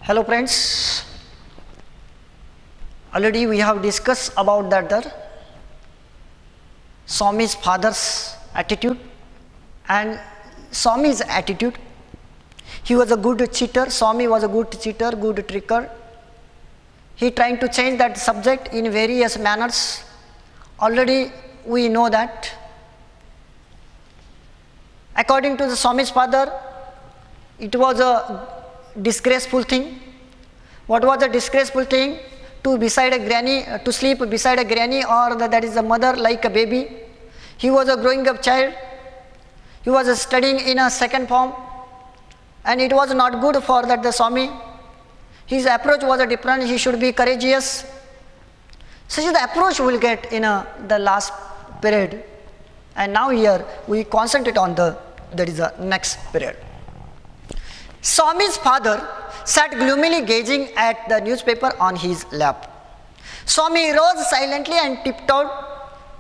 Hello friends, already we have discussed about that Swami's father's attitude and Swami's attitude. He was a good cheater, Swami was a good cheater, good tricker. He trying to change that subject in various manners. Already we know that. According to the Swami's father, it was a disgraceful thing. What was a disgraceful thing? To beside a granny, to sleep beside a granny, or that is a mother like a baby. He was a growing up child. He was studying in a second form, and it was not good for that the Swami. His approach was a different. He should be courageous. Such the approach we will get in the last period, and now here we concentrate on the next period. Swami's father sat gloomily gazing at the newspaper on his lap. Swami rose silently and tiptoed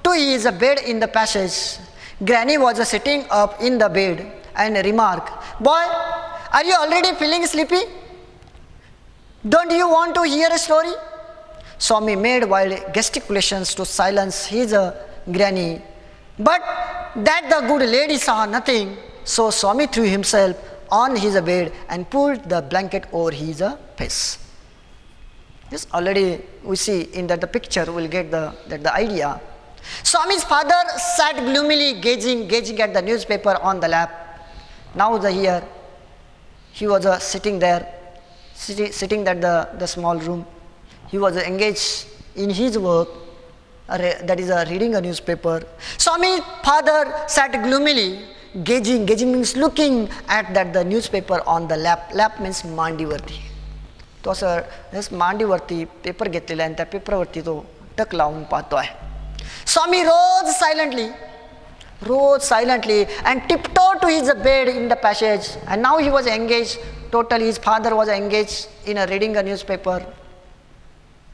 to his bed in the passage. Granny was sitting up in the bed and remarked, "Boy, are you already feeling sleepy? Don't you want to hear a story?" Swami made wild gesticulations to silence his granny, but that the good lady saw nothing, so Swami threw himself on his bed and pulled the blanket over his face. This already we see in that the picture, we will get the idea. Swami's father sat gloomily gazing at the newspaper on the lap. Now here he was sitting there, sitting at the small room. He was engaged in his work, that is reading a newspaper. Swami's father sat gloomily gazing means looking at the newspaper on the lap. Lap means मांडीवरती. तो असं मांडीवरती paper घेतलेला आहे आणि त्या पेपरवरती तो टक लावून पाहतो आहे. Swami rose silently and tiptoed to his bed in the passage, and now he was engaged totally. His father was engaged in reading a newspaper,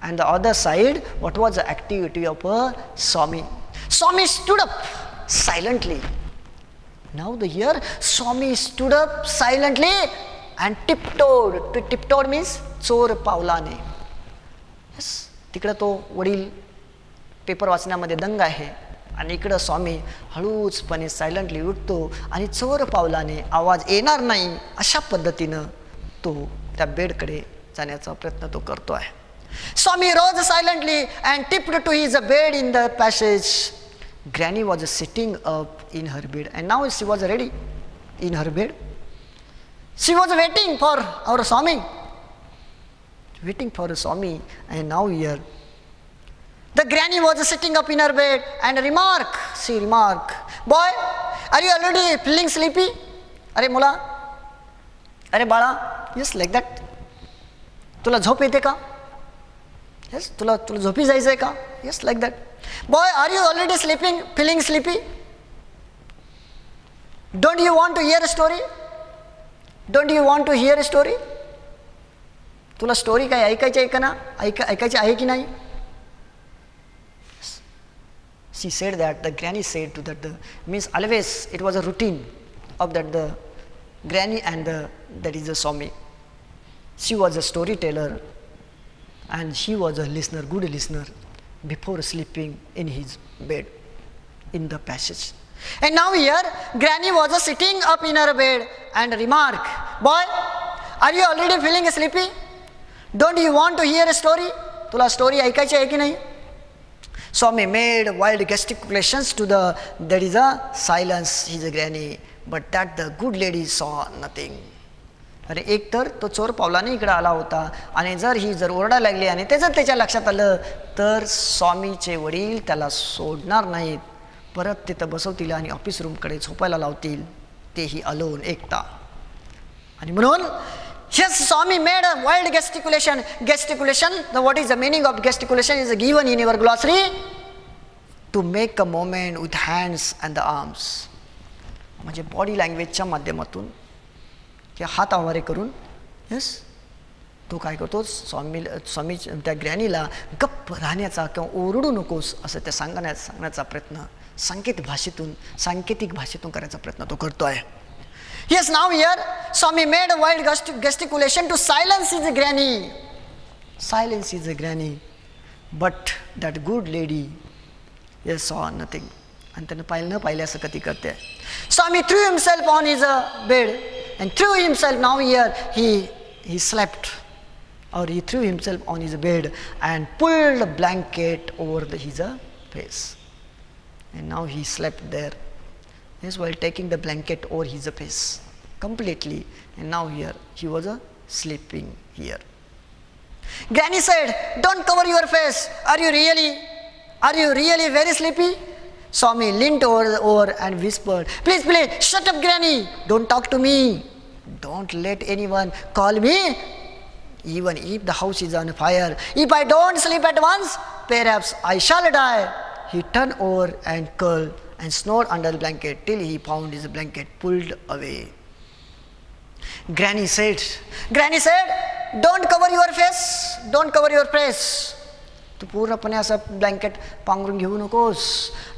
and the other side, what was the activity of Swami? Swami stood up silently. Now here Swami stood up silently and tiptoed. Tiptoed means चोर पावलाने. Yes, तिकडे तो वडील paper वाचण्यामध्ये दंग आहे आणि इकडे स्वामी हळूचपणे silently उठतो आणि चोर पावलाने, आवाज येणार नाही अशा पद्धतीने तो त्या बेडकडे जाण्याचा प्रयत्न तो करतो आहे. Swami rose silently and tipped to his bed in the passage. Granny was sitting up in her bed, and now she was ready in her bed. She was waiting for our Swami, and now here the granny was sitting up in her bed and she remarked, "Boy, are you already feeling sleepy?" "Are mula, are bala." Yes, like that. "Tula झोप येते का?" Yes, तुला झोपी जायचंय का? Yes, like that. "Boy, are you already feeling sleepy? Don't you want to hear a story? Don't you want to hear a story?" तुला story काय ऐकायची आहे का ना? ऐकायची आहे की नाही? She said that, the granny said to that, means always it was a routine of that the granny and that is the Swami. She was a storyteller and she was a listener, good listener, before sleeping in his bed in the passage. And now here granny was sitting up in her bed and remarked, "Boy, are you already feeling sleepy? Don't you want to hear a story?" तुला story ऐकायची आहे की नाही? Swami made wild gesticulations to that is a silence his granny, but that the good lady saw nothing. अरे एक तर तो चोर पावलाने इकडे आला होता आणि जर ओरडा लागली आणि त्याच्या लक्षात आलं तर स्वामीचे वडील त्याला सोडणार नाहीत, परत तिथं बसवतील आणि ऑफिस रूमकडे झोपायला लावतील, तेही अलोन एकटा. आणि म्हणून yes, Swami made a wild gesticulation. What is the meaning of gesticulation is given in your glossary: to make a movement with hands and the arms. म्हणजे बॉडी लँग्वेजच्या माध्यमातून किंवा हात आवारे करून यस तो काय करतो, स्वामी त्या ग्रॅनीला गप्प राहण्याचा किंवा ओरडू नकोस असं त्या सांगण्याचा प्रयत्न सांकेतिक भाषेतून करायचा प्रयत्न तो करतो आहे. Yes, now here Swami made a wild gesticulation to silence his granny. Silence his granny. But that good lady, yes, saw nothing. And then pailasa kati karte. Swami threw himself on his bed and threw himself. Now here he slept, or he threw himself on his bed and pulled a blanket over his face. And now he slept there. Yes, while taking the blanket over his face completely. And now here he was sleeping here. Granny said, "Don't cover your face. Are you really very sleepy?" Swami leaned over and whispered, "Please, shut up, Granny. Don't talk to me. Don't let anyone call me. Even if the house is on fire, if I don't sleep at once, perhaps I shall die." He turned over and curled and snored under the blanket till he found his blanket pulled away. Granny said, "Don't cover your face. Don't cover your face. तू पूर्णपणे असं blanket पांघरून घेऊ नकोस.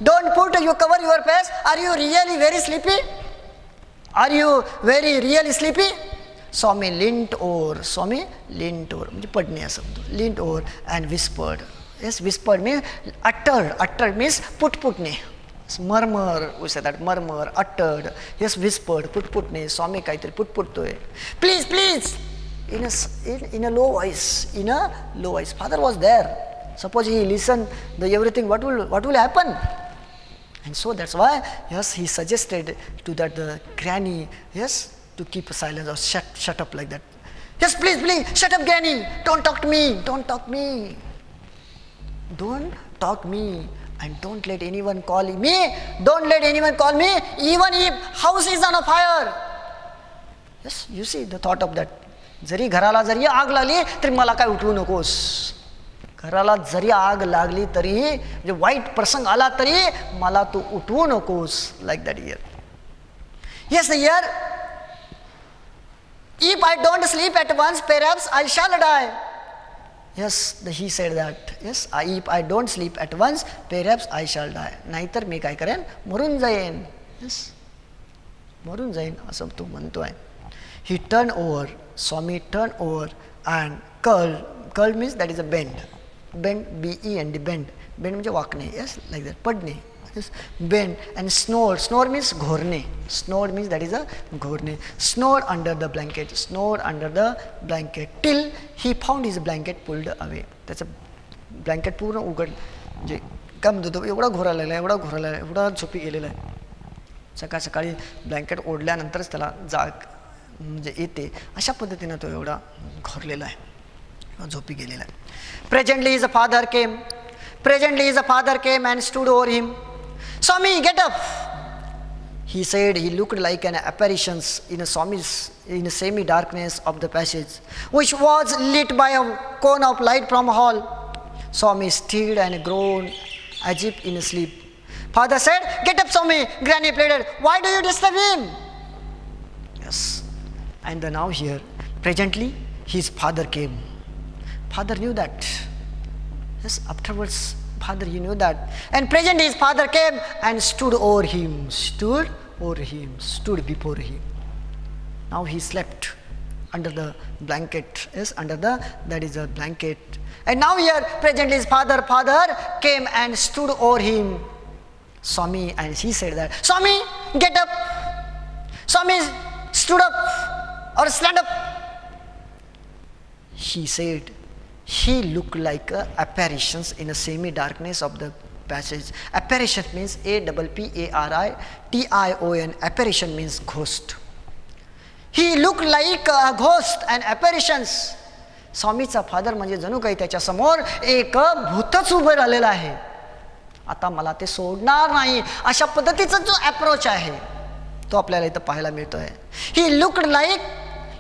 Don't cover your face. Are you really very sleepy? Are you really sleepy?" Swami leaned over म्हणजे पडणे असं म्हणतो. Leaned over and whispered. Yes, whispered means uttered means पुटपुटणे. Murmur, we say that, murmur, uttered. Yes, whispered, putne. Swami kaitari puttoy. Please, in a low voice. Father was there. Suppose he listened the everything, what will happen? And so that's why, yes, he suggested to that the granny, yes, to keep silence or shut up like that. Yes, please, shut up, Granny. Don't talk to me. Don't talk me. And don't let anyone call me. Don't let anyone call me, even if house is on a fire. Yes, you see the thought of that. जरी घराला जरी आग लागली तरी मला काय उठवू नकोस. घराला जरी आग लागली तरी म्हणजे वाईट प्रसंग आला तरी मला तू उठवू नकोस. Like that here. Yes, here. If I don't sleep at once, perhaps I shall die. Yes, he said that. Yes, if I don't sleep at once, perhaps I shall die. नाहीतर मी काय करेन, maroon जाईन. Yes, maroon जाईन असं तो म्हणतोय. He turned over. Swami turned over and curled. Curled means that is a bend. Bend, B-E-N-D, bend. Bend म्हणजे वाकणे. Yes, like that. पडणे. Yes, bend and snored. Snore means घोरणे. Snored means that is a घोरणे. Snored under the blanket. Snored under the blanket till he found his blanket pulled away. त्याचं blanket पूर्ण उघड म्हणजे काय म्हणतो तो एवढा घोरायला लागला एवढा झोपी गेलेला आहे. सकाळी ब्लँकेट ओढल्यानंतरच त्याला जाग म्हणजे येते. अशा पद्धतीनं तो एवढा घोरलेला आहे, झोपी गेलेला आहे. Presently his father came and stood over him. "Swami, get up," he said. He looked like an apparition in a semi-darkness of the passage, which was lit by a cone of light from a hall. Swami stirred and groaned as if in sleep. Father said, "Get up, Swami." Granny pleaded, "Why do you disturb him?" Yes, and now here, presently his father came. Father knew that. Yes, afterwards, Father, he knew that. And presently his father came and stood before him. Now he slept under the blanket. Yes, that is a blanket. And now here, presently his father came and stood over him. Swami, and he said that, "Swami, get up." Swami stood up or stand up. He said, he looked like apparitions in a semi-darkness of the passage. Apparition means A-P-P-A-R-I-T-I-O-N. Apparition means ghost. He looked like a ghost and apparitions. स्वामीचा father म्हणजे जणू काही त्याच्या समोर एक भूतच उभं राहिलेलं आहे. आता मला ते सोडणार नाही अशा पद्धतीचा जो अप्रोच आहे तो आपल्याला इथं पाहायला मिळतोय. He looked like,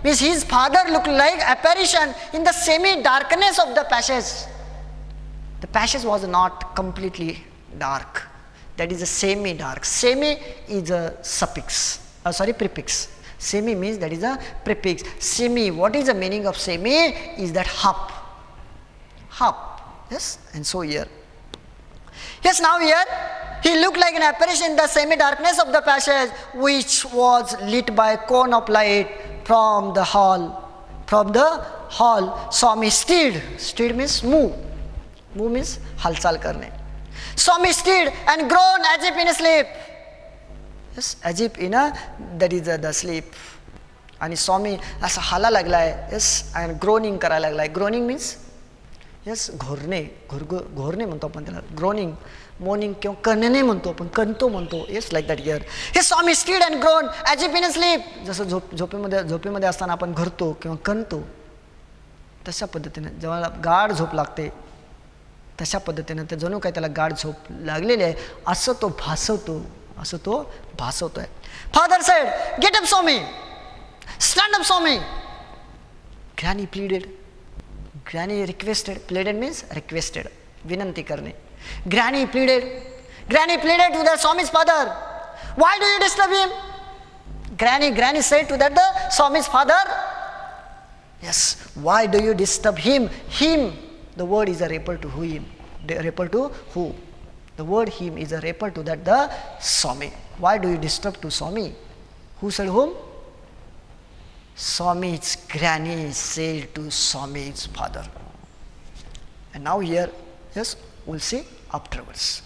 means his father looked like apparition in the semi-darkness of the passage. The passage was not completely dark. That is a semi-dark. Semi is a prefix. Semi means that is a prefix. Semi, what is the meaning of semi? Is that half. Yes, and so here. Yes, now here He looked like an apparition in the semi-darkness of the passage, which was lit by a cone of light from the hall. From the hall, Swami stirred. Stirred means move. Move means halchal karne. Swami stirred and groaned as if in a sleep. Yes, as if in a, that is the sleep. आणि स्वामी असा हाला लागलाय. Yes, आणि groaning करायला लागलाय. Groaning means yes घोरणे. घोरणे म्हणतो आपण त्याला. ग्रोनिंग, मोर्निंग किंवा कणणे म्हणतो आपण, कणतो म्हणतो. Yes, like that here. He स्वामी steed and grown as if in a sleep. जसं झोपेमध्ये असताना आपण घरतो किंवा कणतो, तशा पद्धतीने जेव्हा गाढ झोप लागते तशा पद्धतीने ते जणू काय त्याला गाढ झोप लागलेली आहे असं तो भासवतोय. Father said, get up Swami, stand up Swami. Granny pleaded. Granny requested. Pleaded means requested. Vinanti karne. Granny pleaded to the Swami's father. Why do you disturb him? Granny said to that the Swami's father. Yes, why do you disturb him? Him, the word is a refer to who him. Refer to who? The word him is a refer to that the Swami. Why do you disturb to Swami? Who said whom? Swami's granny said to Swami's father. And now here, yes, we'll see afterwards.